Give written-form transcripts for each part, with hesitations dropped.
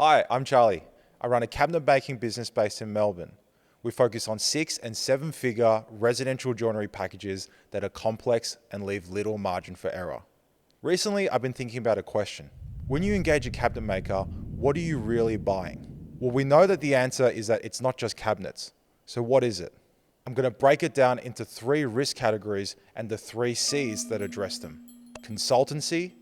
Hi, I'm Charlie. I run a cabinet making business based in Melbourne. We focus on 6 and 7 figure residential joinery packages that are complex and leave little margin for error. Recently, I've been thinking about a question. When you engage a cabinet maker, what are you really buying? Well, we know that the answer is that it's not just cabinets. So what is it? I'm going to break it down into 3 risk categories and the 3 C's that address them: consultancy,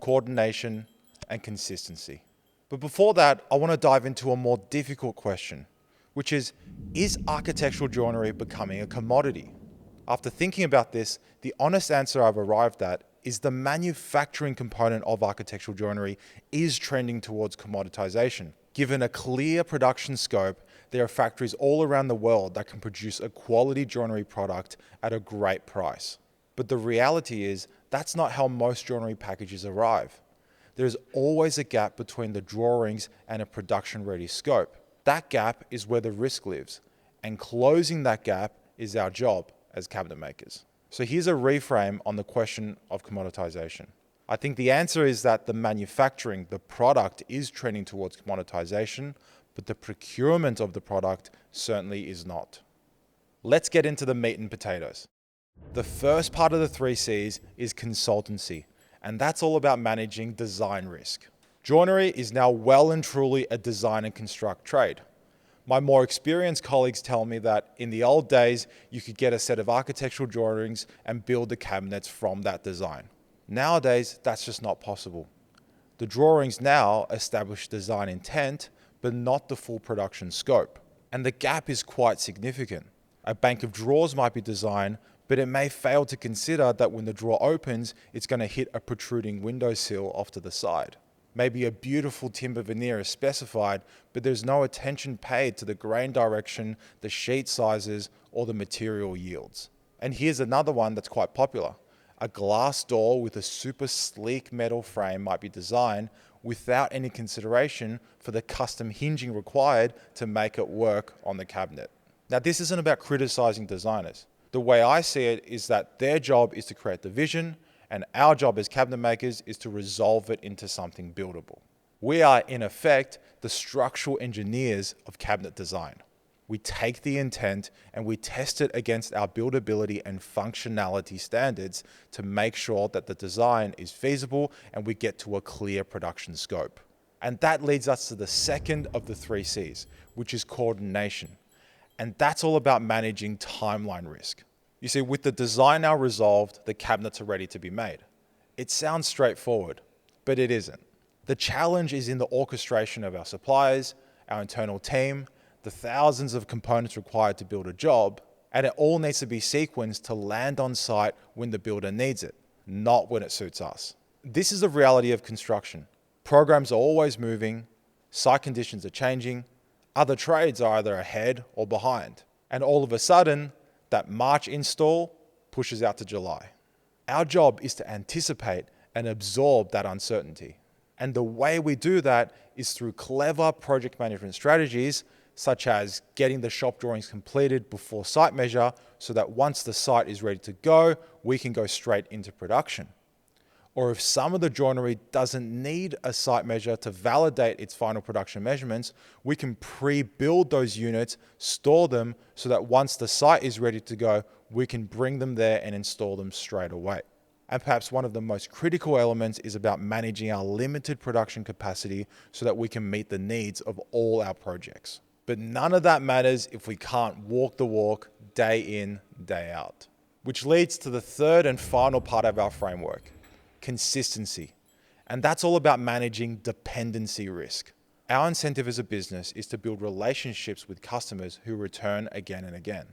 coordination, and consistency. But before that, I want to dive into a more difficult question, which is architectural joinery becoming a commodity? After thinking about this, the honest answer I've arrived at is the manufacturing component of architectural joinery is trending towards commoditization. Given a clear production scope, there are factories all around the world that can produce a quality joinery product at a great price. But the reality is, that's not how most joinery packages arrive. There's always a gap between the drawings and a production-ready scope. That gap is where the risk lives, and closing that gap is our job as cabinet makers. So here's a reframe on the question of commoditization. I think the answer is that the manufacturing, the product, is trending towards commoditization, but the procurement of the product certainly is not. Let's get into the meat and potatoes. The first part of the 3 C's is consultancy, and that's all about managing design risk. Joinery is now well and truly a design and construct trade. My more experienced colleagues tell me that in the old days, you could get a set of architectural drawings and build the cabinets from that design. Nowadays, that's just not possible. The drawings now establish design intent, but not the full production scope. And the gap is quite significant. A bank of drawers might be designed, but it may fail to consider that when the drawer opens, it's going to hit a protruding windowsill off to the side. Maybe a beautiful timber veneer is specified, but there's no attention paid to the grain direction, the sheet sizes, or the material yields. And here's another one that's quite popular. A glass door with a super sleek metal frame might be designed without any consideration for the custom hinging required to make it work on the cabinet. Now, this isn't about criticizing designers. The way I see it is that their job is to create the vision, and our job as cabinet makers is to resolve it into something buildable. We are, in effect, the structural engineers of cabinet design. We take the intent and we test it against our buildability and functionality standards to make sure that the design is feasible and we get to a clear production scope. And that leads us to the second of the 3 C's, which is coordination. And that's all about managing timeline risk. You see, with the design now resolved, the cabinets are ready to be made. It sounds straightforward, but it isn't. The challenge is in the orchestration of our suppliers, our internal team, the thousands of components required to build a job, and it all needs to be sequenced to land on site when the builder needs it, not when it suits us. This is the reality of construction. Programs are always moving, site conditions are changing, other trades are either ahead or behind, and all of a sudden, that March install pushes out to July. Our job is to anticipate and absorb that uncertainty. And the way we do that is through clever project management strategies, such as getting the shop drawings completed before site measure so that once the site is ready to go, we can go straight into production. Or if some of the joinery doesn't need a site measure to validate its final production measurements, we can pre-build those units, store them so that once the site is ready to go, we can bring them there and install them straight away. And perhaps one of the most critical elements is about managing our limited production capacity so that we can meet the needs of all our projects. But none of that matters if we can't walk the walk day in, day out. Which leads to the third and final part of our framework: consistency. And that's all about managing dependency risk. Our incentive as a business is to build relationships with customers who return again and again.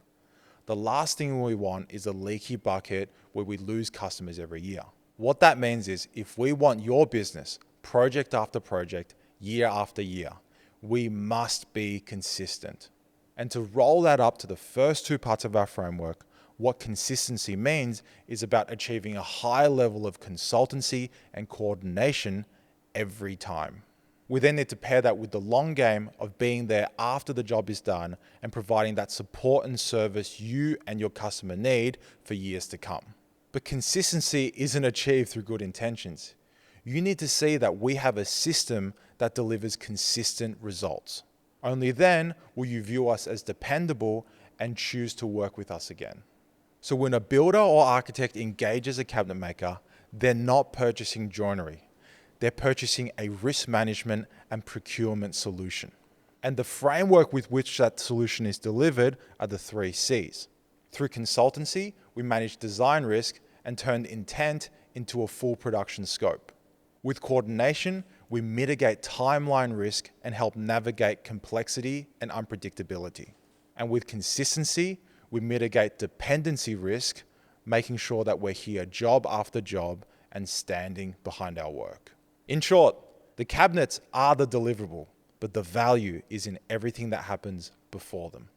The last thing we want is a leaky bucket where we lose customers every year. What that means is if we want your business, project after project, year after year, we must be consistent. And to roll that up to the first 2 parts of our framework, what consistency means is about achieving a high level of consultancy and coordination every time. We then need to pair that with the long game of being there after the job is done and providing that support and service you and your customer need for years to come. But consistency isn't achieved through good intentions. You need to see that we have a system that that delivers consistent results. Only then will you view us as dependable and choose to work with us again. So when a builder or architect engages a cabinet maker, they're not purchasing joinery. They're purchasing a risk management and procurement solution. And the framework with which that solution is delivered are the 3 C's. Through consultancy, we manage design risk and turn intent into a full production scope. With coordination, we mitigate timeline risk and help navigate complexity and unpredictability. And with consistency, we mitigate dependency risk, making sure that we're here job after job and standing behind our work. In short, the cabinets are the deliverable, but the value is in everything that happens before them.